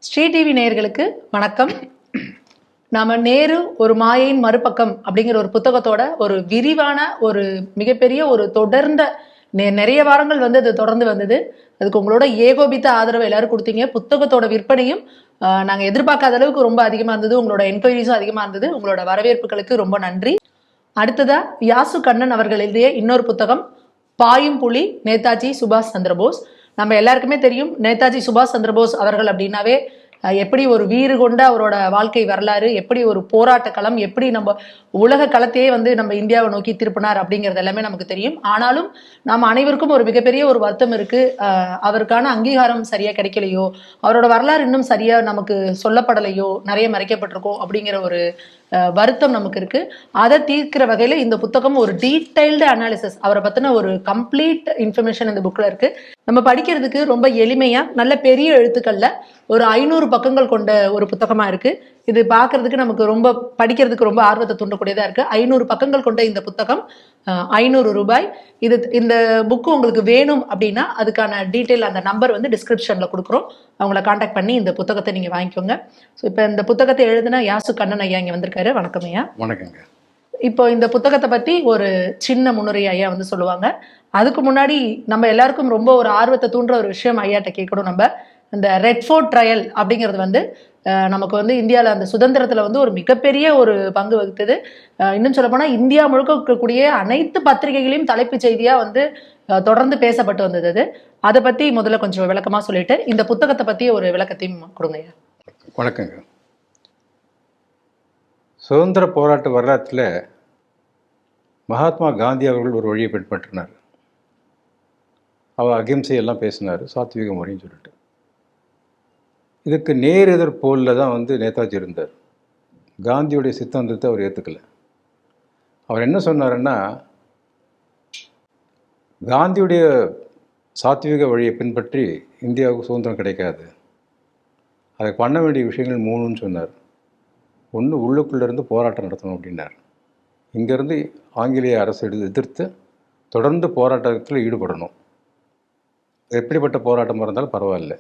Sri TV நேயர்களுக்கு வணக்கம். நாம நேரு ஒரு மாயையின் மறுபக்கம் அப்படிங்கிற ஒரு புத்தகத்தோட ஒரு விரிவான ஒரு மிகப்பெரிய ஒரு தொடர்ந்த நிறைய வாரங்கள் வந்து அது தொடர்ந்து வந்தது. அதுக்கு உங்களோட ஏகோபித்த ஆதரவு எல்லாரும் கொடுத்தீங்க. புத்தகத்தோட விற்பனையும் நாங்கள் எதிர்பார்க்காத அளவுக்கு ரொம்ப அதிகமாக இருந்தது. உங்களோட என்கொயரிஸும் அதிகமாக இருந்தது. உங்களோட வரவேற்புகளுக்கு ரொம்ப நன்றி. அடுத்ததா யாசு கண்ணன் அவர்கள் எழுதிய இன்னொரு புத்தகம் பாயும் புலி, நேதாஜி சுபாஷ் சந்திரபோஸ். நம்ம எல்லாருக்குமே தெரியும் நேதாஜி சுபாஷ் சந்திரபோஸ் அவர்கள் அப்படின்னாவே எப்படி ஒரு வீறு கொண்ட அவரோட வாழ்க்கை வரலாறு, எப்படி ஒரு போராட்ட களம், எப்படி நம்ம உலக களத்தையே வந்து நம்ம இந்தியாவை நோக்கி திருப்பினார் அப்படிங்கிறது எல்லாமே நமக்கு தெரியும். ஆனாலும் நாம் அனைவருக்கும் ஒரு மிகப்பெரிய ஒரு வருத்தம் இருக்கு. அவருக்கான அங்கீகாரம் சரியா கிடைக்கலையோ, அவரோட வரலாறு இன்னும் சரியா நமக்கு சொல்லப்படலையோ, நிறைய மறைக்கப்பட்டிருக்கோம் அப்படிங்கிற ஒரு வருத்தம் நமக்கு இருக்கு. அதை தீர்க்கிற வகையில இந்த புத்தகம் ஒரு டீடைல்டு அனாலிசிஸ், அவரை பத்தின ஒரு கம்ப்ளீட் இன்ஃபர்மேஷன் இந்த புக்ல இருக்கு. நம்ம படிக்கிறதுக்கு ரொம்ப எளிமையா நல்ல பெரிய எழுத்துக்கள்ல ஒரு 500 பக்கங்கள் கொண்ட ஒரு புத்தகமா இருக்கு. இது பார்க்கறதுக்கு நமக்கு ரொம்ப படிக்கிறதுக்கு ரொம்ப ஆர்வத்தை தூண்டக்கூடியதா இருக்கு. 500 பக்கங்கள் கொண்ட இந்த புத்தகம் 500 ரூபாய். இந்த புக்கு உங்களுக்கு வேணும் அப்படின்னா அதுக்கான டீட்டெயில் அந்த நம்பர் வந்து டிஸ்கிரிப்ஷன்ல கொடுக்குறோம். அவங்கள காண்டாக்ட் பண்ணி இந்த புத்தகத்தை நீங்க வாங்கிக்கோங்க. ஸோ இப்போ இந்த புத்தகத்தை எழுதின யாசு கண்ணன் ஐயா இங்க வந்திருக்காரு. வணக்கம் ஐயா. வணக்கங்க. இப்போ இந்த புத்தகத்தை பத்தி ஒரு சின்ன முன்னுரை ஐயா வந்து சொல்லுவாங்க. அதுக்கு முன்னாடி நம்ம எல்லாருக்கும் ரொம்ப ஒரு ஆர்வத்தை தூண்டுற ஒரு விஷயம் ஐயாட்ட கேட்கணும். நம்ம இந்த ரெட் ஃபோர்ட் ட்ரையல் அப்படிங்கிறது வந்து நமக்கு வந்து இந்தியாவில் அந்த சுதந்திரத்தில் வந்து ஒரு மிகப்பெரிய ஒரு பங்கு வகித்தது. இன்னும் சொல்ல போனால் இந்தியா முழுக்க இருக்கக்கூடிய அனைத்து பத்திரிகைகளையும் தலைப்பு செய்தியாக வந்து தொடர்ந்து பேசப்பட்டு வந்தது. அது அதை பற்றி முதல்ல கொஞ்சம் விளக்கமாக சொல்லிட்டு இந்த புத்தகத்தை பற்றி ஒரு விளக்கத்தையும் கொடுங்க ஐயா. வணக்கங்க. சுதந்திர போராட்ட வரலாற்றில் மகாத்மா காந்தி அவர்கள் ஒரு வழியை பின்பற்றினார். அவர் அகிம்சையெல்லாம் பேசினார், சாத்விக முறைன்னு சொல்லிட்டு. இதுக்கு நேர் எதிர் போலில் தான் வந்து நேதாஜி இருந்தார். காந்தியுடைய சித்தாந்தத்தை அவர் ஏற்றுக்கல. அவர் என்ன சொன்னாருன்னா, காந்தியுடைய சாத்விக வழியை பின்பற்றி இந்தியாவுக்கு சுதந்திரம் கிடைக்காது, அதை பண்ண வேண்டிய விஷயங்கள் 3ன்னு சொன்னார். ஒன்று, உள்ளுக்குள்ளேருந்து போராட்டம் நடத்தணும் அப்படின்னார். இங்கேருந்து ஆங்கிலேய அரசு எதிர்த்து தொடர்ந்து போராட்டத்தில் ஈடுபடணும். எப்படிப்பட்ட போராட்டமாக இருந்தாலும் பரவாயில்ல.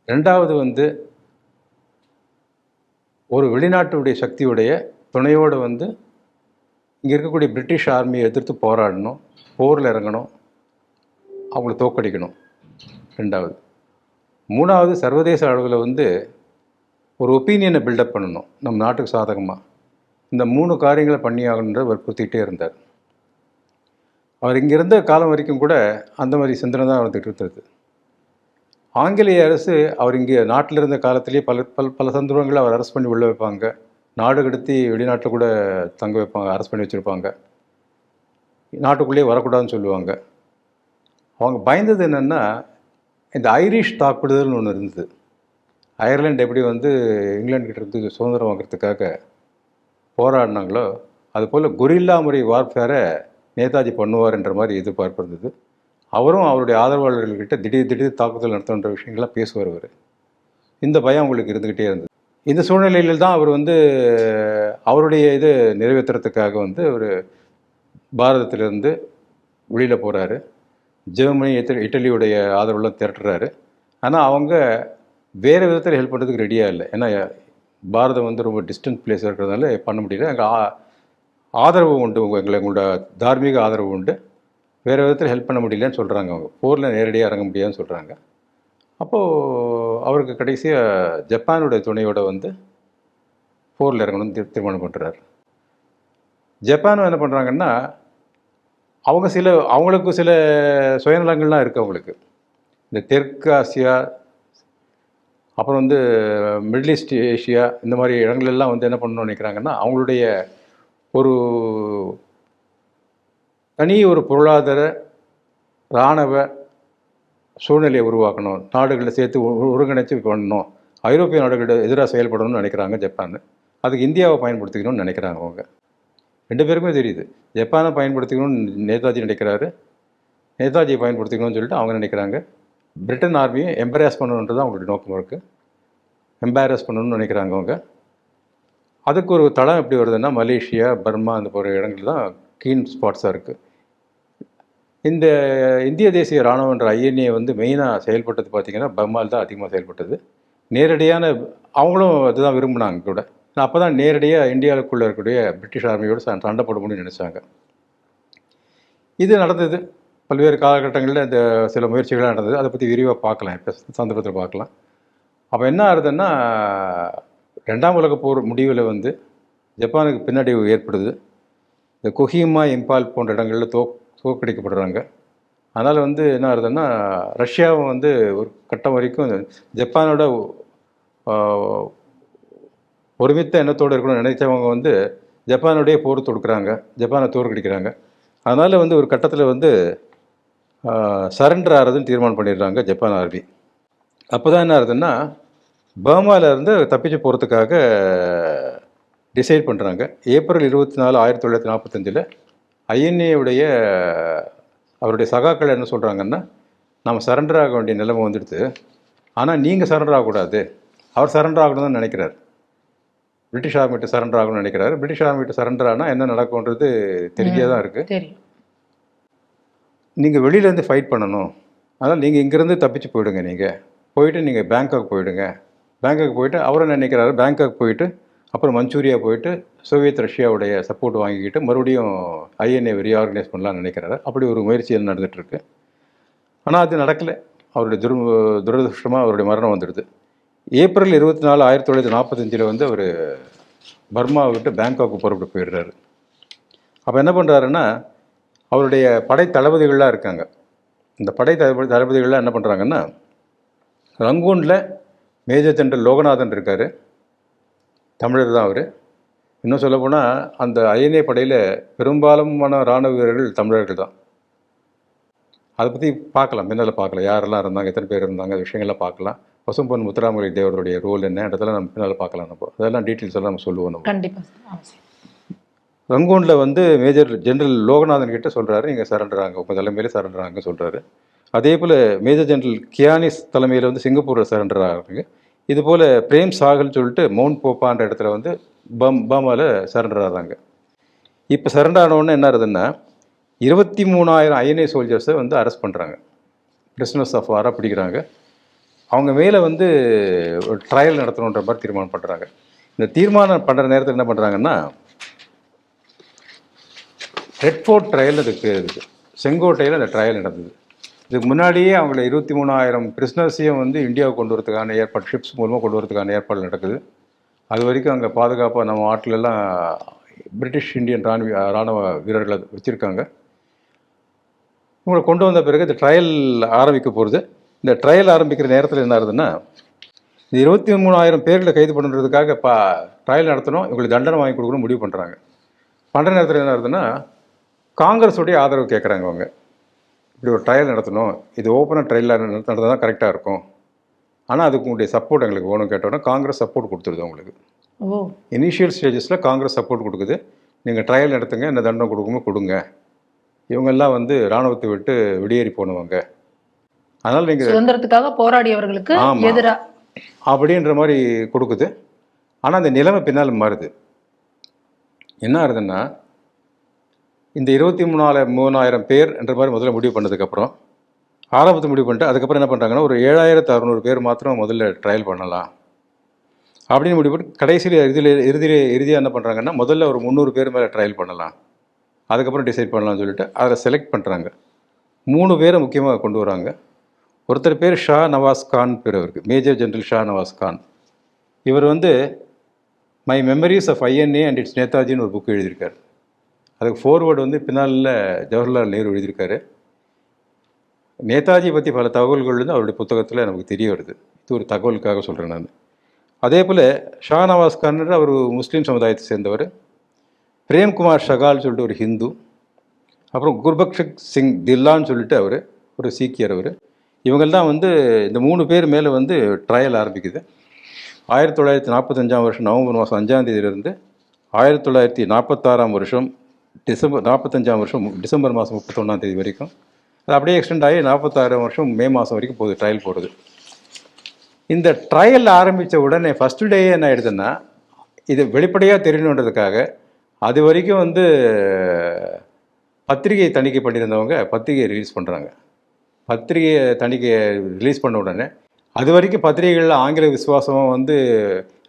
2வது வந்து ஒரு வெளிநாட்டுடைய சக்தியுடைய துணையோடு வந்து இங்கே இருக்கக்கூடிய பிரிட்டிஷ் ஆர்மியை எதிர்த்து போராடணும், போரில் இறங்கணும், அவங்கள தோக்கடிக்கணும். 2வது. 3வது, சர்வதேச அளவில் வந்து ஒரு ஒப்பீனியனை பில்டப் பண்ணணும் நம்ம நாட்டுக்கு சாதகமாக. இந்த 3 காரியங்களை பண்ணி ஆகணுன்ற வற்புறுத்திக்கிட்டே இருந்தார். அவர் இங்கே இருந்த காலம் வரைக்கும் கூட அந்த மாதிரி சிந்தனை தான் வந்துட்டு இருந்தது. ஆங்கிலேய அரசு அவர் இங்கே நாட்டில் இருந்த காலத்திலேயே பல சந்தர்ப்பங்களில் அவர் அரெஸ்ட் பண்ணி உள்ள வைப்பாங்க, நாடு கடத்தி வெளிநாட்டில் கூட தங்க வைப்பாங்க, அரெஸ்ட் பண்ணி வச்சுருப்பாங்க, நாட்டுக்குள்ளேயே வரக்கூடாதுன்னு சொல்லுவாங்க. அவங்க பயந்தது என்னென்னா, இந்த ஐரிஷ் தாக்குதல்னு ஒன்று இருந்தது. அயர்லாந்து எப்படி வந்து இங்கிலாந்துக்கிட்ட இருந்து சுதந்திரம் வாங்கிறதுக்காக போராடினாங்களோ அதுபோல் கொரில்லா முறை வார்ஃபேரை நேதாஜி பண்ணுவார்ன்ற மாதிரி எதிர்பார்ப்பு இருந்தது. அவரும் அவருடைய ஆதரவாளர்கள்கிட்ட திடீர் தாக்குதல் நடத்துகின்ற விஷயங்கள்லாம் பேசுவார். அவர் இந்த பயம் அவங்களுக்கு இருந்துக்கிட்டே இருந்தது. இந்த சூழ்நிலையில் தான் அவர் வந்து அவருடைய இது நிறைவேற்றுறதுக்காக வந்து அவர் பாரதத்திலிருந்து வெளியில் போகிறாரு. ஜெர்மனி, இட்டலியுடைய ஆதரவுலாம் திரட்டுறாரு. ஆனால் அவங்க வேறு விதத்தில் ஹெல்ப் பண்ணுறதுக்கு ரெடியாக இல்லை. ஏன்னா பாரதம் வந்து ரொம்ப டிஸ்டன்ட் பிளேஸாக இருக்கிறதுனால பண்ண முடியல. எங்கள் ஆதரவு உண்டு, எங்களோட தார்மீக ஆதரவு உண்டு, வேறு விதத்தில் ஹெல்ப் பண்ண முடியலன்னு சொல்கிறாங்க. அவங்க போரில் நேரடியாக இறங்க முடியாதுன்னு சொல்கிறாங்க. அப்போது அவருக்கு கடைசியாக ஜப்பானுடைய துணையோட வந்து போரில் இறங்கணும்னு தீர்மானம் பண்ணுறாரு. ஜப்பானும் என்ன பண்ணுறாங்கன்னா, அவங்களுக்கு சில சுயநலங்கள்லாம் இருக்குது அவங்களுக்கு. இந்த தெற்கு ஆசியா, அப்புறம் வந்து மிடில் ஈஸ்ட் ஏஷியா, இந்த மாதிரி இடங்களெல்லாம் வந்து என்ன பண்ணணும்னு நினைக்கிறாங்கன்னா, அவங்களுடைய ஒரு தனி ஒரு பொருளாதார இராணுவ சூழ்நிலையை உருவாக்கணும், நாடுகளை சேர்த்து ஒருங்கிணைச்சு பண்ணணும், ஐரோப்பிய நாடுகளோட எதிராக செயல்படணும்னு நினைக்கிறாங்க ஜப்பான். அதுக்கு இந்தியாவை பயன்படுத்திக்கணும்னு நினைக்கிறாங்க அவங்க. 2 பேருக்குமே தெரியுது. ஜப்பானை பயன்படுத்திக்கணும்னு நேதாஜி நினைக்கிறாரு, நேதாஜியை பயன்படுத்திக்கணும்னு சொல்லிட்டு அவங்க நினைக்கிறாங்க. பிரிட்டன் ஆர்மியை எம்பராஸ் பண்ணணுன்றது தான் அவங்களுடைய நோக்கம் இருக்குது. எம்பாரஸ் பண்ணணும்னு நினைக்கிறாங்க அவங்க. அதுக்கு ஒரு தளம் எப்படி வருதுன்னா, மலேசியா, பர்மா, அந்த போகிற இடங்கள் தான் கீன் ஸ்பாட்ஸாக இருக்குது. இந்த இந்திய தேசிய இராணுவன்ற ஐஎன்ஏ வந்து மெயினாக செயல்பட்டது பார்த்திங்கன்னா பர்மாவில் தான் அதிகமாக செயல்பட்டது. நேரடியான அவங்களும் அதுதான் விரும்பினாங்க கூட. அப்போ தான் நேரடியாக இந்தியாவுக்குள்ளே இருக்கக்கூடிய பிரிட்டிஷ் ஆர்மியோடு சண்டை போட முடியும்னு நினச்சாங்க. இது நடந்தது. பல்வேறு காலகட்டங்களில் இந்த சில முயற்சிகளாக நடந்தது. அதை பற்றி விரிவாக பார்க்கலாம், இப்போ சந்தர்ப்பத்தில் பார்க்கலாம். அப்போ என்ன ஆகுதுன்னா, 2ஆம் உலகப் போர் முடிவில் வந்து ஜப்பானுக்கு பின்னடைவு ஏற்படுது. இந்த கொஹிமா, இம்பால் போன்ற இடங்களில் தோற்கடிக்கப்படுறாங்க. அதனால் வந்து என்ன ஆகுதுன்னா, ரஷ்யாவை வந்து ஒரு கட்டம் வரைக்கும் ஜப்பானோட ஒருமித்த எண்ணத்தோடு இருக்கணும்னு நினைச்சவங்க வந்து ஜப்பானுடைய போர் தொடுக்குறாங்க, ஜப்பானை தோற்கடிக்கிறாங்க. அதனால் வந்து ஒரு கட்டத்தில் வந்து சரண்டர் ஆகிறதுன்னு தீர்மானம் பண்ணிடுறாங்க ஜப்பான் ஆர்மி. அப்போ தான் என்ன ஆகுதுன்னா, பர்மாவிலேருந்து தப்பிச்சு போகிறதுக்காக டிசைட் பண்ணுறாங்க. ஏப்ரல் 24, 1945 ஐஎன்ஏவுடைய அவருடைய சகாக்கள் என்ன சொல்கிறாங்கன்னா, நம்ம சரண்டர் ஆக வேண்டிய நிலைமை வந்துடுது, ஆனால் நீங்கள் சரண்டர் ஆகக்கூடாது. அவர் சரண்டர் ஆகணும்னு தான் நினைக்கிறார். பிரிட்டிஷ் ஆர்மிகிட்ட சரண்டர் ஆகணும்னு நினைக்கிறாரு. பிரிட்டிஷ் ஆர்மிகிட்ட சரண்டர் ஆனால் என்ன நடக்கும்ன்றது தெரிஞ்சே தான் இருக்குது. நீங்கள் வெளியிலேருந்து ஃபைட் பண்ணணும், அதனால் நீங்கள் இங்கேருந்து தப்பிச்சு போயிடுங்க. நீங்கள் போயிட்டு பேங்காக் போயிடுங்க. பேங்காக் போயிட்டு அவரை நினைக்கிறாரு, பேங்காக் போயிட்டு அப்புறம் மஞ்சூரியா போயிட்டு சோவியத் ரஷ்யாவுடைய சப்போர்ட் வாங்கிக்கிட்டு மறுபடியும் ஐஎன்ஏ ரீஆர்கனைஸ் பண்ணலாம்னு நினைக்கிறாரு. அப்படி ஒரு முயற்சி நடந்துகிட்ருக்கு. ஆனால் அது நடக்கலை. அவருடைய துரதிருஷ்டமாக அவருடைய மரணம் வந்துடுது. ஏப்ரல் 24, 1945 வந்து அவர் பர்மாவை விட்டு பேங்காக்கு புறப்பட்டு போயிடுறாரு. அப்போ என்ன பண்ணுறாருன்னா, அவருடைய படை தளபதிகள்லாம் இருக்காங்க. இந்த படை தளபதிகள்லாம் என்ன பண்ணுறாங்கன்னா, ரங்கூனில் மேஜர் ஜெனரல் லோகநாதன் இருக்கார், தமிழர் தான் அவர். இன்னும் சொல்லப்போனால் அந்த ஐஎன்ஏ படையில் பெரும்பாலுமான இராணுவ வீரர்கள் தமிழர்கள் தான். அதை பற்றி பார்க்கலாம், பின்னால் பார்க்கலாம், யாரெல்லாம் இருந்தாங்க, எத்தனை பேர் இருந்தாங்க, விஷயங்கள்லாம் பார்க்கலாம். பசும்பொன் முத்துராமலிங்க தேவருடைய ரோல் என்னன்றதெல்லாம் நம்ம பின்னால் பார்க்கலாம். நம்ம அதெல்லாம் டீட்டெயில்ஸ் எல்லாம் நம்ம சொல்லுவோம். நம்ம கண்டிப்பாக ரங்கூனில் வந்து மேஜர் ஜெனரல் லோகநாதன் கிட்ட சொல்கிறாரு, நீங்கள் சரண்டராங்க, உங்கள் தலைமையிலே சரண்டராங்க சொல்கிறாரு. அதே போல் மேஜர் ஜெனரல் கியானிஸ் தலைமையில் வந்து சிங்கப்பூரில் சரண்டர் ஆகிறாங்க. இது போல் பிரேம் சாகல் சொல்லிட்டு மவுண்ட் போப்பான்ற இடத்துல வந்து பர்மாவில் சரண்டர் ஆகிறாங்க. இப்போ சரண்டர் ஆனவுடனே என்ன ஆகுதுன்னா, 23,000 ஐஎன்ஏ சோல்ஜர்ஸை வந்து அரெஸ்ட் பண்ணுறாங்க, பிரிசனர்ஸ் ஆஃப் வாராக பிடிக்கிறாங்க. அவங்க மேலே வந்து ஒரு ட்ரையல் நடத்தணுன்ற மாதிரி தீர்மானம் பண்ணுறாங்க. இந்த தீர்மானம் பண்ணுற நேரத்தில் என்ன பண்ணுறாங்கன்னா, ரெட் ஃபோர்ட் ட்ரையல் அதுக்கு இருக்குது, செங்கோட்டையில் அந்த ட்ரையல் நடந்தது. இதுக்கு முன்னாடியே அவங்கள 23,000 பிரிஸ்னர்ஸையும் வந்து இந்தியாவுக்கு கொண்டு வரதுக்கான ஏற்பாடு, ஷிப்ஸ் மூலமாக கொண்டு வரதுக்கான ஏற்பாடு நடக்குது. அது வரைக்கும் அங்கே பாதுகாப்பாக நம்ம ஆட்டிலெல்லாம் பிரிட்டிஷ் இந்தியன் இராணுவ வீரர்களை வச்சுருக்காங்க. இவங்களை கொண்டு வந்த பிறகு இந்த ட்ரையல் ஆரம்பிக்க போகிறது. இந்த ட்ரையல் ஆரம்பிக்கிற நேரத்தில் என்ன ஆகுதுன்னா, இந்த 23,000 பேர்களை கைது பண்ணுறதுக்காக ட்ரையல் நடத்தணும், இவங்களுக்கு தண்டனை வாங்கி கொடுக்கணும் முடிவு பண்ணுறாங்க. பண்ணுற நேரத்தில் என்ன ஆகுதுன்னா, காங்கிரஸுடைய ஆதரவு கேட்குறாங்க. அவங்க இப்படி ஒரு ட்ரையல் நடத்தணும், இது ஓப்பனாக ட்ரையல் நடத்தினா தான் கரெக்டாக இருக்கும், ஆனால் அதுக்கு உங்களுடைய சப்போர்ட் எங்களுக்கு வேணும் கேட்டோன்னா காங்கிரஸ் சப்போர்ட் கொடுத்துருது அவங்களுக்கு. இனிஷியல் ஸ்டேஜஸில் காங்கிரஸ் சப்போர்ட் கொடுக்குது, நீங்கள் ட்ரையல் நடத்துங்க, என்ன தண்டனை கொடுங்க. இவங்கெல்லாம் வந்து இராணுவத்தை விட்டு வெளியேறி போனவங்க, அதனால் நீங்கள் சுதந்திரத்துக்காக போராடியவர்களுக்கு எதிராக அப்படின்ற மாதிரி கொடுக்குது. ஆனால் அந்த நிலைமை பின்னால் மாறுது. என்ன ஆகுதுன்னா, இந்த 23,000 பேர் என்ற மாதிரி முதல்ல முடிவு பண்ணதுக்கப்புறம், ஆரம்பத்தை முடிவு பண்ணிட்டு அதுக்கப்புறம் என்ன பண்ணுறாங்கன்னா, ஒரு 7,600 பேர் மாத்திரம் முதல்ல ட்ரையல் பண்ணலாம் அப்படின்னு முடிவு பண்ணி கடைசியில் இறுதியாக என்ன பண்ணுறாங்கன்னா, முதல்ல ஒரு 300 பேர் மேலே ட்ரையல் பண்ணலாம், அதுக்கப்புறம் டிசைட் பண்ணலாம்னு சொல்லிட்டு அதை செலக்ட் பண்ணுறாங்க. 3 பேரை முக்கியமாக கொண்டு வராங்க. ஒருத்தர் பேர் ஷா நவாஸ் கான் பேர், அவருக்கு மேஜர் ஜெனரல் ஷா நவாஸ் கான். இவர் வந்து my memories of INA and it's நேதாஜின்னு ஒரு புக் எழுதியிருக்காரு. அதுக்கு ஃபார்வேர்டு வந்து பின்னால் ஜவஹர்லால் நேரு எழுதியிருக்காரு. நேதாஜி பற்றி பல தகவல்கள் வந்து அவருடைய புத்தகத்தில் நமக்கு தெரிய வருது. இது ஒரு தகவலுக்காக சொல்கிறேன் நான். அதே போல் ஷா நவாஸ் கான் அவர் முஸ்லீம் சமுதாயத்தை சேர்ந்தவர். பிரேம்குமார் ஷகால் சொல்லிட்டு ஒரு ஹிந்து. அப்புறம் குர்பக்ஷக் சிங் தில்லான்னு சொல்லிட்டு அவர் ஒரு சீக்கியர். இவங்கள்தான் வந்து இந்த 3 பேர் மேலே வந்து ட்ரையல் ஆரம்பிக்குது. 1945 நவம்பர் மாதம் 5ஆம் தேதியிலிருந்து 1946 டிசம்பர் மாதம் 31ஆம் தேதி வரைக்கும், அது அப்படியே எக்ஸ்டெண்ட் ஆகி 46 மே மாதம் வரைக்கும் போகுது ட்ரையல் போகிறது. இந்த ட்ரையல் ஆரம்பித்த உடனே ஃபஸ்ட்டு டேயே என்ன ஆகிடுதுன்னா, இது வெளிப்படையாக தெரியணுன்றதுக்காக அது வரைக்கும் வந்து பத்திரிகை தணிக்கை பண்ணியிருந்தவங்க பத்திரிகையை ரிலீஸ் பண்ணுறாங்க. பத்திரிகையை தணிக்கையை ரிலீஸ் பண்ண உடனே அது வரைக்கும் பத்திரிகைகளில் ஆங்கில விசுவாசமாக வந்து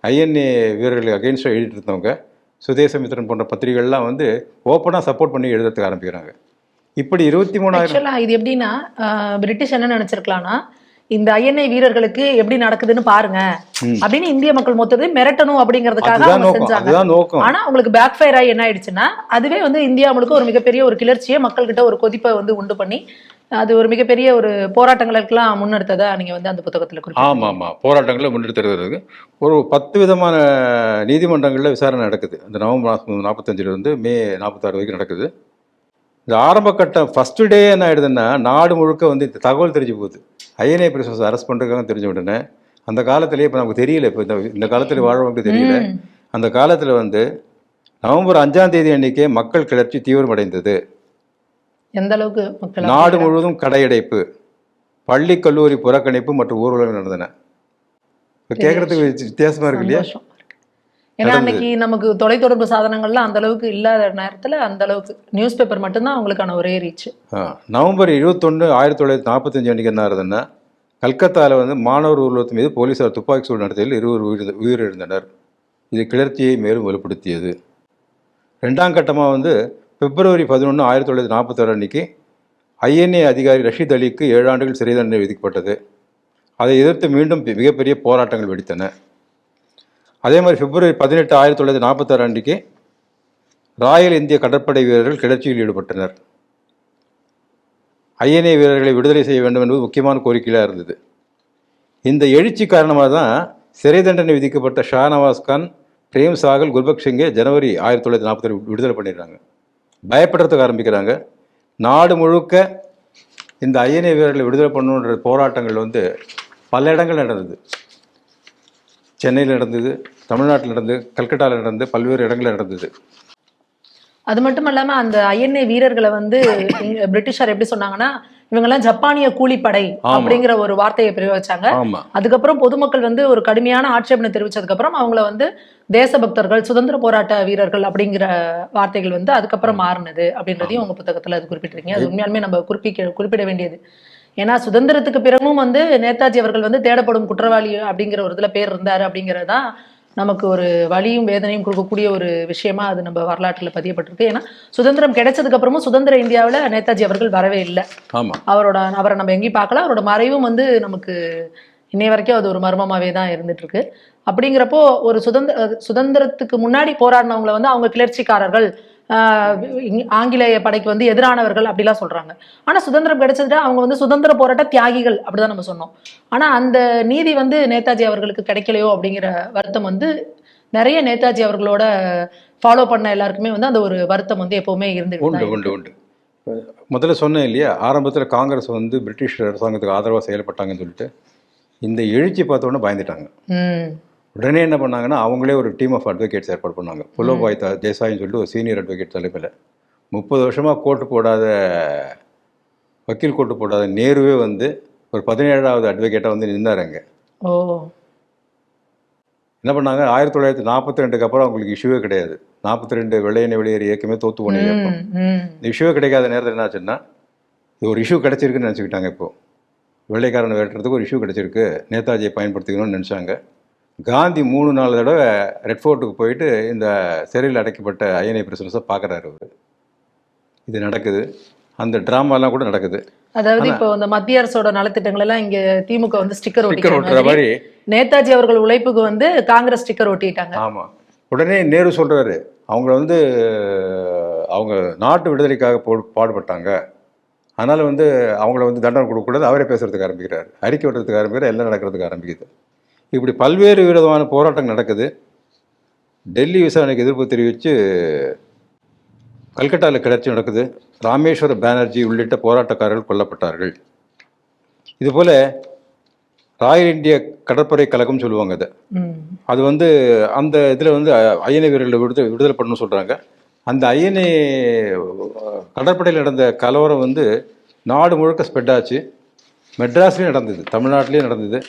ஐஎன்ஏ வீரர்களுக்கு அகெயின்ஸ்டாக எழுதிட்டு இருந்தவங்க சுதேசமித்திரன் போன்ற பத்திரிகைகள்லாம் வந்து ஓப்பனாக சப்போர்ட் பண்ணி எழுதுறதுக்கு ஆரம்பிக்கிறாங்க. இப்படி 23,000 ஆக்சுவலா இது எப்படின்னா பிரிட்டிஷ் என்ன நினைச்சிருக்கலாம்னா, இந்த ஐஎன்ஐ வீரர்களுக்கு எப்படி நடக்குதுன்னு பாருங்க அப்படின்னு இந்திய மக்கள் மொத்தத்தையும் மிரட்டணும் அப்படிங்கிறதுக்காக அதுதான் அவங்க நோக்கம், செஞ்சாங்க. அதுதான் நோக்கம். ஆனா அவங்களுக்கு பேக் ஃபயர் ஆகி என்ன ஆயிடுச்சுன்னா, அதுவே வந்து இந்தியா முழுக்க ஒரு மிகப்பெரிய ஒரு கிளர்ச்சியை மக்கள் கிட்ட ஒரு கொதிப்பை வந்து உண்டு பண்ணி அது ஒரு மிகப்பெரிய ஒரு போராட்டங்களுக்கெல்லாம் முன்னெடுத்ததா நீங்க வந்து அந்த புத்தகத்துல குறிப்பிட்டீங்க. ஆமாம் ஆமாம், போராட்டங்களை முன்னெடுத்துறதுக்கு ஒரு 10 விதமான நீதிமன்றங்களில் விசாரணை நடக்குது. அந்த நவம்பர் மாதம் 45 மே 46 வரைக்கும் நடக்குது. இந்த ஆரம்ப கட்டம் ஃபஸ்ட்டு டே என்ன ஆயிடுதுன்னா, நாடு முழுக்க வந்து இந்த தகவல் தெரிஞ்சு போகுது. ஐஎன்ஏ பிரிசனர்ஸ் அரெஸ்ட் பண்ணுறதுக்காக தெரிஞ்ச உடனே அந்த காலத்திலேயே இப்போ நமக்கு தெரியல, இப்போ இந்த காலத்தில் வாழ்றவங்களுக்கு தெரியல. அந்த காலத்தில் வந்து நவம்பர் 5 அன்னைக்கே மக்கள் கிளர்ச்சி தீவிரமடைந்தது. எந்த அளவுக்கு மக்கள் நாடு முழுவதும் கடையடைப்பு, பள்ளி கல்லூரி புறக்கணிப்பு மற்றும் ஊர்வலங்கள் நடந்தன. இப்போ கேட்கறதுக்கு வித்தியாசமா இருக்கு இல்லையா? சந்தோஷம். ஏன்னா அன்னைக்கு நமக்கு தொலைத்தொடர்பு சாதனங்கள்லாம் அந்த அளவுக்கு இல்லாத நேரத்துல அந்த அளவுக்கு நியூஸ் பேப்பர் மட்டும்தான் அவங்களுக்கான ஒரே ரீச். நவம்பர் 21, 1945 அன்னைக்கு என்ன ஆகுதுன்னா, கல்கத்தாவில் வந்து மாணவர் ஊர்வலத்து மீது போலீசார் துப்பாக்கி சூடு நடத்தியதில் 20 உயிரிழந்தனர். இது கிளர்ச்சியை மேலும் வலுப்படுத்தியது. ரெண்டாம் கட்டமாக வந்து பிப்ரவரி 11, 1946 அன்னைக்கு ஐஎன்ஏ அதிகாரி ரஷீத் அலிக்கு 7 ஆண்டுகள் சிறை தண்டனை விதிக்கப்பட்டது. அதை எதிர்த்து மீண்டும் மிகப்பெரிய போராட்டங்கள் வெடித்தன. அதே மாதிரி பிப்ரவரி 18, 1946 அன்றைக்கு ராயல் இந்திய கடற்படை வீரர்கள் கிளர்ச்சியில் ஈடுபட்டனர். ஐஎன்ஏ வீரர்களை விடுதலை செய்ய வேண்டும் என்பது முக்கியமான கோரிக்கையாக இருந்தது. இந்த எழுச்சி காரணமாக தான் சிறை தண்டனை விதிக்கப்பட்ட ஷாநவாஸ் கான், பிரேம் சாகல், குல்பக்ஷ் சிங்கை ஜனவரி 1947 விடுதலை பண்ணிடுறாங்க. பயப்படுறதுக்கு ஆரம்பிக்கிறாங்க. நாடு முழுக்க இந்த ஐஎன்ஏ வீரர்களை விடுதலை பண்ணணுன்ற போராட்டங்கள் வந்து பல இடங்கள் நடந்தது. சென்னையில் நடந்தது, தமிழ்நாட்டில் நடந்தது, கல்கட்டாவில் நடந்தது, பல்வேறு இடங்களில் நடந்தது. அது மட்டும் இல்லாம அந்த ஐஎன்ஏ வீரர்களை வந்து பிரிட்டிஷார் எப்படி சொன்னாங்கன்னா, இவங்கெல்லாம் ஜப்பானிய கூலிப்படை அப்படிங்கிற ஒரு வார்த்தையை பிரயோகிச்சாங்க. அதுக்கப்புறம் பொதுமக்கள் வந்து ஒரு கடுமையான ஆட்சேபனை தெரிவிச்சதுக்கு அப்புறம் அவங்கள வந்து தேசபக்தர்கள், சுதந்திர போராட்ட வீரர்கள் அப்படிங்கிற வார்த்தைகள் வந்து அதுக்கப்புறம் மாறினது அப்படின்றதையும் உங்க புத்தகத்துல அது குறிப்பிட்டிருக்கீங்க. அது உண்மையாலுமே நம்ம குறிப்பிட வேண்டியது. ஏன்னா சுதந்திரத்துக்கு பிறகும் வந்து நேதாஜி அவர்கள் வந்து தேடப்படும் குற்றவாளி அப்படிங்கிற ஒரு இதுல பேர் இருந்தாரு அப்படிங்கறதுதான் நமக்கு ஒரு வலியும் வேதனையும் கொடுக்கக்கூடிய ஒரு விஷயமா அது நம்ம வரலாற்றுல பதியப்பட்டிருக்கு. ஏன்னா சுதந்திரம் கிடைச்சதுக்கு அப்புறமும் சுதந்திர இந்தியாவில் நேதாஜி அவர்கள் வரவே இல்லை. அவரை நம்ம எங்கேயும் பார்க்கல. அவரோட மறைவும் வந்து நமக்கு இன்னை வரைக்கும் அது ஒரு மர்மமாவே தான் இருந்துட்டு இருக்கு. அப்படிங்கிறப்போ ஒரு சுதந்திரத்துக்கு முன்னாடி போராடினவங்களை வந்து அவங்க கிளர்ச்சிக்காரர்கள், ஆங்கிலேய படைக்கு வந்து எதிரானவர்கள் அப்படிலாம் சொல்றாங்க. ஆனா சுதந்திரம் கிடைச்சதுட்டா அவங்க வந்து சுதந்திர போராட்ட தியாகிகள் அப்படிதான் நம்ம சொன்னோம். ஆனா அந்த நீதி வந்து நேதாஜி அவர்களுக்கு கிடைக்கலையோ அப்படிங்கிற வருத்தம் வந்து நிறைய நேதாஜி அவர்களோட ஃபாலோ பண்ண எல்லாருக்குமே வந்து அந்த ஒரு வருத்தம் வந்து எப்பவுமே உண்டு. முதல்ல சொன்னேன் இல்லையா, ஆரம்பத்தில் காங்கிரஸ் வந்து பிரிட்டிஷ் அரசாங்கத்துக்கு ஆதரவாக செயல்பட்டாங்கன்னு சொல்லிட்டு இந்த எழுச்சி பார்த்த உடனே பயந்துட்டாங்க. உடனே என்ன பண்ணாங்கன்னா, அவங்களே ஒரு டீம் ஆஃப் அட்வொகேட்ஸ் ஏற்பாடு பண்ணாங்க. புல்லோபாய் தேசாயின்னு சொல்லிட்டு ஒரு சீனியர் அட்வொகேட் தலைமையில் 30 வருஷமாக கோட்டு போடாத, வக்கீல் கோட்டு போடாத நேருவே வந்து ஒரு 17வது அட்வொகேட்டாக வந்து நின்னாருங்க. என்ன பண்ணாங்க, 1942 அப்புறம் அவங்களுக்கு இஷ்யூவே கிடையாது. 42 வெள்ளையனை வெளியேறு இயக்கமே தோத்து போன இயக்கம். இந்த இஷ்யூவே கிடைக்காத நேரத்தில் என்ன ஆச்சுன்னா, இது ஒரு இஷ்யூ கிடைச்சிருக்குன்னு நினச்சிக்கிட்டாங்க. இப்போது வெள்ளைக்காரனை வெட்டுறதுக்கு ஒரு இஷ்யூ கிடைச்சிருக்கு, நேதாஜியை பயன்படுத்திக்கணும்னு நினச்சாங்க. காந்தி 3-4 தடவை ரெட் ஃபோர்ட்டுக்கு போயிட்டு இந்த சிறையில் அடைக்கப்பட்ட ஐஎன்ஏ பிரிசனர்ஸை பார்க்குறாரு. அவர் இது நடக்குது, அந்த ட்ராமாலாம் கூட நடக்குது. அதாவது இப்போ இந்த மத்திய அரசோட நலத்திட்டங்கள் எல்லாம் இங்க திமுக வந்து ஸ்டிக்கர் ஒட்டுற மாதிரி நேதாஜி அவர்கள் உழைப்புக்கு வந்து காங்கிரஸ் ஸ்டிக்கர் ஒட்டிட்டாங்க. ஆமா. உடனே நேரு சொல்றாரு, அவங்க வந்து அவங்க நாட்டு விடுதலைக்காக பாடுபட்டாங்க, அதனால வந்து அவங்கள வந்து தண்டனை கொடுக்கக்கூடாது. அவரே பேசுறதுக்கு ஆரம்பிக்கிறார், அறிக்கை விடுறதுக்கு ஆரம்பிக்கிறார், எல்லாம் நடக்கிறதுக்கு ஆரம்பிக்குது. இப்படி பல்வேறு விதமான போராட்டம் நடக்குது. டெல்லி விசாரணைக்கு எதிர்ப்பு தெரிவித்து கல்கட்டாவில் கிளர்ச்சி நடக்குது. ராமேஸ்வர பானர்ஜி உள்ளிட்ட போராட்டக்காரர்கள் கொல்லப்பட்டார்கள். இதுபோல் ராயல் இந்திய கடற்படை கழகம் சொல்லுவாங்க. அது வந்து அந்த இதில் வந்து ஐஎன்ஏ வீரர்களை விடுதலை பண்ணணும்னு சொல்கிறாங்க. அந்த ஐஎன்ஏ கடற்படையில் நடந்த கலவரம் வந்து நாடு முழுக்க ஸ்ப்ரெட் ஆச்சு. மெட்ராஸ்லேயும் நடந்தது, தமிழ்நாட்டிலையும் நடந்தது.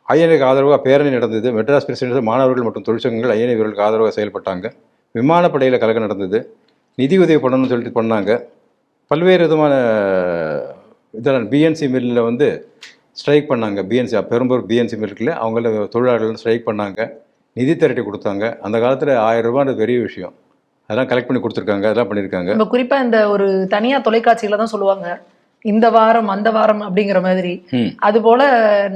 ஐஎன்ஏக்கு ஆதரவாக பேரணி நடந்தது. மெட்ராஸ் பிரசிடென்சி, மாணவர்கள் மற்றும் தொழிற்சங்கங்கள் ஐஎன்ஏ வீரர்களுக்கு ஆதரவாக செயல்பட்டாங்க. விமானப்படையில் கலகம் நடந்தது. நிதி உதவி பண்ணணும்னு சொல்லிட்டு பண்ணாங்க. பல்வேறு விதமான இதெல்லாம் பிஎன்சி மில்லில் வந்து ஸ்ட்ரைக் பண்ணாங்க. பிஎன்சி பெரும்பூர் பிஎன்சி மில்கில் அவங்கள தொழிலாளர்கள் ஸ்ட்ரைக் பண்ணாங்க, நிதி திரட்டி கொடுத்தாங்க. அந்த காலத்தில் 1000 ரூபான்றது பெரிய விஷயம். அதெல்லாம் கலெக்ட் பண்ணி கொடுத்துருக்காங்க, அதெல்லாம் பண்ணியிருக்காங்க. நம்ம குறிப்பா இந்த ஒரு தனியார் தொலைக்காட்சியில தான் சொல்லுவாங்க இந்த வாரம் அந்த வாரம் அப்படிங்கிற மாதிரி. அது போல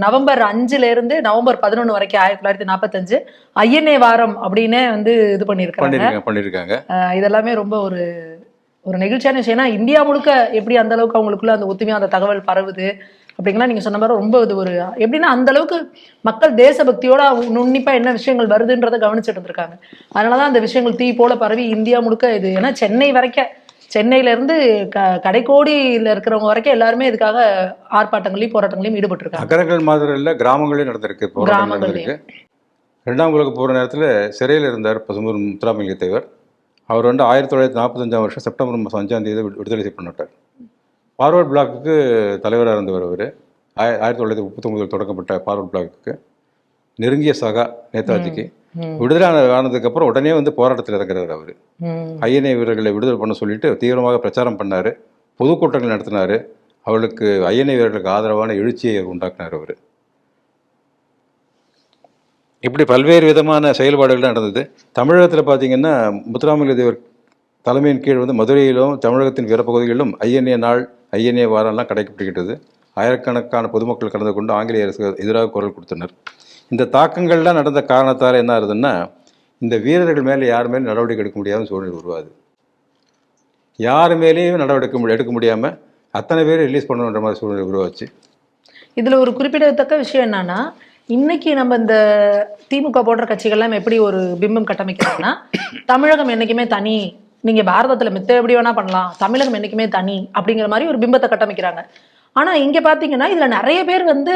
நவம்பர் 5ல இருந்து நவம்பர் 11 வரைக்கும் 1945 ஐஎன்ஏ வாரம் அப்படின்னே வந்து இது பண்ணிருக்காங்க. இதெல்லாமே ரொம்ப ஒரு ஒரு நெகிழ்ச்சியான விஷயம். ஏன்னா இந்தியா முழுக்க எப்படி அந்த அளவுக்கு அவங்களுக்குள்ள அந்த ஒத்துமையா அந்த தகவல் பரவுது அப்படிங்கலாம் நீங்க சொன்ன மாதிரி ரொம்ப இது ஒரு எப்படின்னா அந்த அளவுக்கு மக்கள் தேசபக்தியோட நுண்ணிப்பா என்ன விஷயங்கள் வருதுன்றதை கவனிச்சுட்டு இருந்திருக்காங்க. அதனாலதான் அந்த விஷயங்கள் தீ போல பரவி இந்தியா முழுக்க இது. ஏன்னா சென்னை வரைக்கும், சென்னையில இருந்து கடைக்கோடியில இருக்கிறவங்க வரைக்கும் எல்லாருமே இதுக்காக ஆர்ப்பாட்டங்களையும் போராட்டங்களையும் ஈடுபட்டு இருக்காங்க. நகரங்கள் மாதிரி இல்ல, கிராமங்களே நடந்திருக்கு, போராட்டம் நடந்திருக்கு. 2ஆம் உலக போர் நேரத்தில் சிறையில் இருந்தார் பசும்பொன் முத்துராமலிங்க தேவர். அவர் வந்து 1945 வருஷம் செப்டம்பர் மாதம் 5ஆம் தேதி விடுதலை செய்யப்பட்டார். ஃபார்வர்ட் பிளாக்குக்கு தலைவராக இருந்தவர் அவர். 1939 தொடங்கப்பட்ட ஃபார்வர்ட் பிளாக்குக்கு நெருங்கிய சகா நேதாஜிக்கு. விடுதலை ஆனதுக்கப்புறம் உடனே வந்து போராட்டத்தில் இறங்குறாரு அவர். ஐஎன்ஏ வீரர்களை விடுதலை பண்ண சொல்லிட்டு தீவிரமாக பிரச்சாரம் பண்ணார், பொதுக்கூட்டங்கள் நடத்தினார். அவர்களுக்கு ஐஎன்ஏ வீரர்களுக்கு ஆதரவான எழுச்சியை உண்டாக்குனார் அவர். இப்படி பல்வேறு விதமான செயல்பாடுகள் நடந்தது. தமிழகத்தில் பார்த்தீங்கன்னா முத்துராமலிங்க தேவர் தலைமையின் கீழ் வந்து மதுரையிலும் தமிழகத்தின் பிற பகுதிகளிலும் ஐஎன்ஏ நாள், ஐஎன்ஏ வாரம்லாம் கடைபிடிக்கிட்டது. ஆயிரக்கணக்கான பொதுமக்கள் கலந்து கொண்டு ஆங்கிலேய அரசுக்கு எதிராக குரல் கொடுத்தனர். இந்த தாக்கங்கள்லாம் நடந்த காரணத்தால் என்ன ஆகுதுன்னா, இந்த வீரர்கள் மேலே யார் மேலும் நடவடிக்கை எடுக்க முடியாத சூழ்நிலை உருவாது. யார் மேலேயும் நடவடிக்கை எடுக்க முடியாமல் அத்தனை பேர் ரிலீஸ் பண்ணணுன்ற மாதிரி சூழ்நிலை உருவாச்சு. இதில் ஒரு குறிப்பிடத்தக்க விஷயம் என்னன்னா, இன்னைக்கு நம்ம இந்த திமுக போன்ற கட்சிகள்லாம் எப்படி ஒரு பிம்பம் கட்டமைக்கிறாங்கன்னா, தமிழகம் என்னைக்குமே தனி, நீங்க பாரதத்துல மித்த எப்படி வேணா பண்ணலாம், தமிழகம் என்னைக்குமே தனி அப்படிங்கிற மாதிரி ஒரு பிம்பத்தை கட்டமைக்கிறாங்க. ஆனா இங்க பாத்தீங்கன்னா இதுல நிறைய பேர் வந்து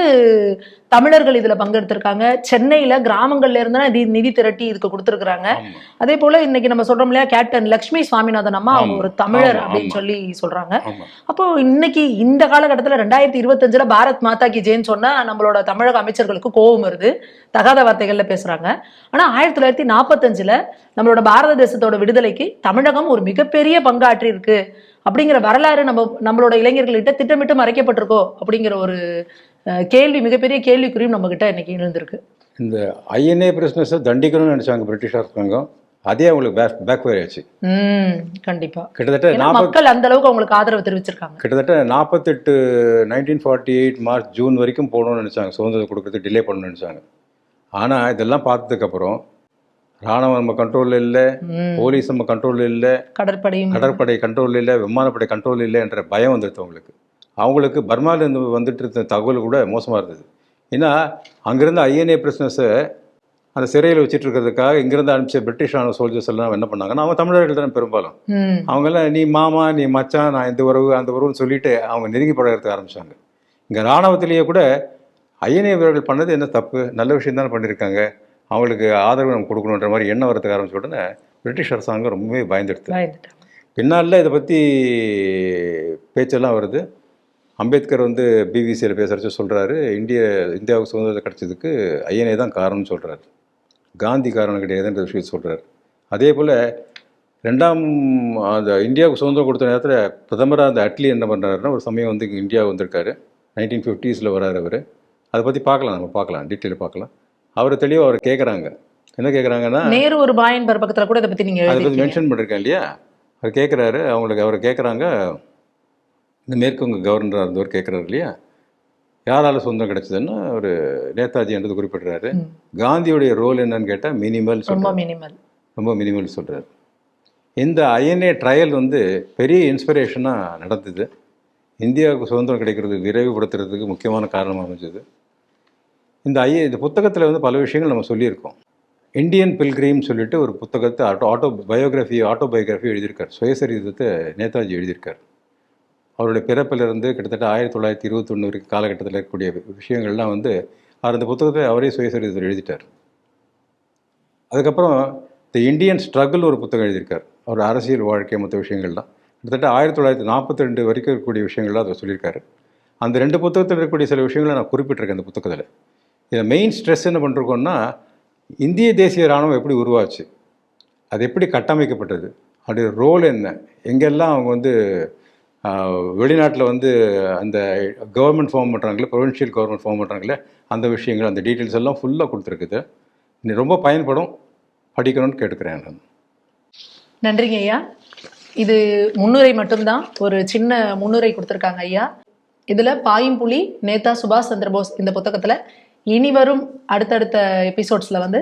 தமிழர்கள் இதுல பங்கெடுத்திருக்காங்க. சென்னையில கிராமங்கள்ல இருந்தா நிதி திரட்டி இதுக்கு கொடுத்துருக்காங்க. அதே போல இன்னைக்கு நம்ம சொல்றோம் இல்லையா, கேப்டன் லட்சுமி சுவாமிநாதன் அம்மா அவங்க ஒரு தமிழர் அப்படின்னு சொல்லி சொல்றாங்க. அப்போ இன்னைக்கு இந்த காலகட்டத்துல 2025 பாரத் மாதா கி ஜெயின்னு சொன்னா நம்மளோட தமிழக அமைச்சர்களுக்கு கோபம் வருது, தகாத வார்த்தைகள்ல பேசுறாங்க. ஆனா 1945 நம்மளோட பாரத தேசத்தோட விடுதலைக்கு தமிழகம் ஒரு மிகப்பெரிய பங்காற்றி இருக்கு அப்படிங்கிற வரலாறு நம்மளோட இளைஞர்கள்கிட்ட திட்டமிட்டு மறைக்கப்பட்டிருக்கோ அப்படிங்கிற ஒரு கேள்வி, மிகப்பெரிய கேள்விக்குறியும் நம்ம கிட்ட இன்னைக்கு எழுந்திருக்கு. இந்த ஐஎன்ஏ பிரிஸ்னஸை தண்டிக்கணும்னு நினைச்சாங்க பிரிட்டிஷ் அரசாங்கம். அதே அவங்களுக்கு பேக் ஃபயர் ஆச்சு. கண்டிப்பா கிட்டத்தட்ட மக்கள் அந்த அளவுக்கு அவங்களுக்கு ஆதரவு தெரிவிச்சிருக்காங்க. கிட்டத்தட்ட 1948 மார்ச் ஜூன் வரைக்கும் போகணும்னு நினைச்சாங்க, சுதந்திரம் கொடுக்கறதுக்கு டிலே பண்ணணும்னு நினைச்சாங்க. ஆனால் இதெல்லாம் பார்த்ததுக்கப்புறம் ராணுவம் நம்ம கண்ட்ரோலில் இல்லை, போலீஸ் நம்ம கண்ட்ரோலில் இல்லை, கடற்படை கண்ட்ரோலில் இல்லை, விமானப்படை கண்ட்ரோலில் இல்லை என்ற பயம் வந்துடுது அவங்களுக்கு. பர்மாவிலேருந்து வந்துட்டு இருந்த தகவல் கூட மோசமாக இருந்தது. ஏன்னா அங்கேருந்து ஐஎன்ஏ பிரிஸ்னஸை அந்த சிறையில் வச்சுட்டு இருக்கிறதுக்காக இங்கேருந்து அனுப்பிச்ச பிரிட்டிஷ் ராணுவ சோல்ஜர்ஸ் எல்லாம் என்ன பண்ணாங்கன்னா, அவங்க தமிழர்கள் தானே பெரும்பாலும், அவங்கெல்லாம் நீ மாமா நீ மச்சான் நான் இந்த உறவு அந்த உறவுன்னு சொல்லிட்டு அவங்க நெருங்கி பழகிறதுக்கு ஆரம்பித்தாங்க. இங்கே இராணுவத்திலேயே கூட ஐஎன்ஏ வீரர்கள் பண்ணது என்ன தப்பு, நல்ல விஷயம் தானே பண்ணியிருக்காங்க, அவங்களுக்கு ஆதரவு நம்ம கொடுக்கணுன்ற மாதிரி எண்ணம் வரதுக்கு ஆரம்பிச்ச உடனே பிரிட்டிஷ் அரசாங்கம் ரொம்பவே பயந்துடுது. பின்னால் இதை பற்றி பேச்செல்லாம் வருது. அம்பேத்கர் வந்து பிபிசியில் பேசுகிறச்சு சொல்கிறாரு, இந்தியாவுக்கு சுதந்திரம் கிடைச்சதுக்கு ஐஎன்ஏ தான் காரணம்னு சொல்கிறாரு, காந்தி காரணம் கிடையாதுன்ற விஷயத்தை சொல்கிறார். அதே போல் அந்த இந்தியாவுக்கு சுதந்திரம் கொடுத்த நேரத்தில் பிரதமராக அந்த அட்லி என்ன பண்ணுறாருன்னா, ஒரு சமயம் வந்து இந்தியா வந்திருக்காரு, 1950s வர்றாரு அவர். அதை பற்றி பார்க்கலாம் டீட்டெயில் பார்க்கலாம். அவர் தெளிவாக அவர் கேட்குறாங்க, என்ன கேட்குறாங்கன்னா, நேரு ஒரு பாயன் பக்கத்தில் கூட இதை பற்றி நீங்கள் அதை பற்றி மென்ஷன் பண்ணியிருக்கேன் இல்லையா. அவர் கேட்குறாரு, அவர் கேட்குறாங்க, இந்த மேற்குவங்க கவர்னராக இருந்தவர் கேட்குறாரு இல்லையா, யாரால் சுதந்திரம் கிடைச்சதுன்னா ஒரு நேதாஜி என்றது குறிப்பிட்றாரு. காந்தியுடைய ரோல் என்னன்னு கேட்டால் ரொம்ப மினிமல் சொல்கிறார். இந்த ஐஎன்ஏ ட்ரையல் வந்து பெரிய இன்ஸ்பிரேஷனாக நடந்தது. இந்தியாவுக்கு சுதந்திரம் கிடைக்கிறது விரைவுபடுத்துறதுக்கு முக்கியமான காரணமாக அமைஞ்சது. இந்த புத்தகத்தில் வந்து பல விஷயங்கள் நம்ம சொல்லியிருக்கோம். இந்தியன் பில்கிரிம் சொல்லிட்டு ஒரு புத்தகத்தை ஆட்டோபயோகிராஃபி எழுதியிருக்கார். சுயசரிதத்தை நேதாஜி எழுதியிருக்கார். அவருடைய பிறப்பிலிருந்து கிட்டத்தட்ட 1921 காலகட்டத்தில் இருக்கக்கூடிய விஷயங்கள்லாம் வந்து அவர் அந்த புத்தகத்தை அவரே சுயசரிதத்தில் எழுதிட்டார். அதுக்கப்புறம் தி இந்தியன் ஸ்ட்ரகிள் ஒரு புத்தகம் எழுதியிருக்கார். அவர் அரசியல் வாழ்க்கை மற்ற விஷயங்கள்லாம் கிட்டத்தட்ட 1942 வரைக்கும் இருக்கக்கூடிய விஷயங்கள்லாம் அதை சொல்லியிருக்காரு. அந்த 2 புத்தகத்தில் இருக்கக்கூடிய சில விஷயங்களை நான் குறிப்பிட்டிருக்கேன் அந்த புத்தகத்தில். இதில் மெயின் ஸ்ட்ரெஸ் என்ன பண்ணிருக்கோன்னா, இந்திய தேசிய இராணுவம் எப்படி உருவாச்சு, அது எப்படி கட்டமைக்கப்பட்டது, அதோடைய ரோல் என்ன, எங்கெல்லாம் அவங்க வந்து வெளிநாட்டில் வந்து அந்த கவர்மெண்ட் ஃபார்ம் பண்ணுறாங்களே, ப்ரொவின்ஷியல் கவர்மெண்ட் ஃபார்ம் பண்ணுறாங்களே, அந்த விஷயங்கள், அந்த டீட்டெயில்ஸ் எல்லாம் ஃபுல்லாக கொடுத்துருக்குது. நீ ரொம்ப பயன்படும், படிக்கணும்னு கேட்டுக்கிறேன் நான். நன்றிங்க ஐயா. இது முன்னுரை மட்டும்தான், ஒரு சின்ன முன்னுரை கொடுத்துருக்காங்க ஐயா. இதில் பாயும்புலி நேதா சுபாஷ் சந்திரபோஸ் இந்த புத்தகத்தில் இனி வரும் அடுத்தடுத்த எபிசோட்ஸில் வந்து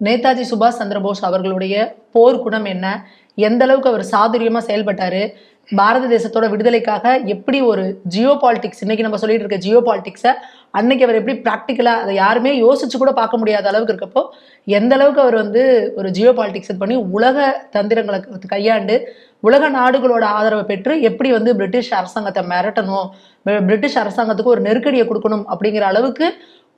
நேதாஜி சுபாஷ் சந்திரபோஸ் அவர்களுடைய போர் குணம் என்ன, எந்த அளவுக்கு அவர் சாதுரியமாக செயல்பட்டார், பாரத தேசத்தோட விடுதலைக்காக எப்படி ஒரு ஜியோ பாலிட்டிக்ஸ், இன்னைக்கு நம்ம சொல்லிட்டு இருக்க ஜியோ பாலிட்டிக்ஸை அன்னைக்கு அவர் எப்படி ப்ராக்டிக்கலாக அதை யாருமே யோசிச்சு கூட பார்க்க முடியாத அளவுக்கு இருக்கப்போ எந்த அளவுக்கு அவர் வந்து ஒரு ஜியோ பாலிட்டிக்ஸ் பண்ணி உலக தந்திரங்களை கையாண்டு உலக நாடுகளோட ஆதரவை பெற்று எப்படி வந்து பிரிட்டிஷ் அரசாங்கத்தை மிரட்டணும், பிரிட்டிஷ் அரசாங்கத்துக்கு ஒரு நெருக்கடியை கொடுக்கணும் அப்படிங்கிற அளவுக்கு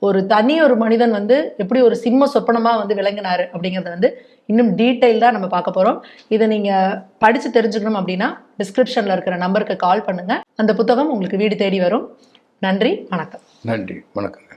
ஒரு மனிதன் வந்து எப்படி ஒரு சிம்ம சொப்பனமாக வந்து விளங்கினாரு அப்படிங்கிறத வந்து இன்னும் டீட்டெயில்டாக நம்ம பார்க்க போகிறோம். இதை நீங்கள் படித்து தெரிஞ்சுக்கணும் அப்படின்னா டிஸ்கிரிப்ஷனில் இருக்கிற நம்பருக்கு கால் பண்ணுங்கள். அந்த புத்தகம் உங்களுக்கு வீடு தேடி வரும். நன்றி, வணக்கம். நன்றி, வணக்கங்க.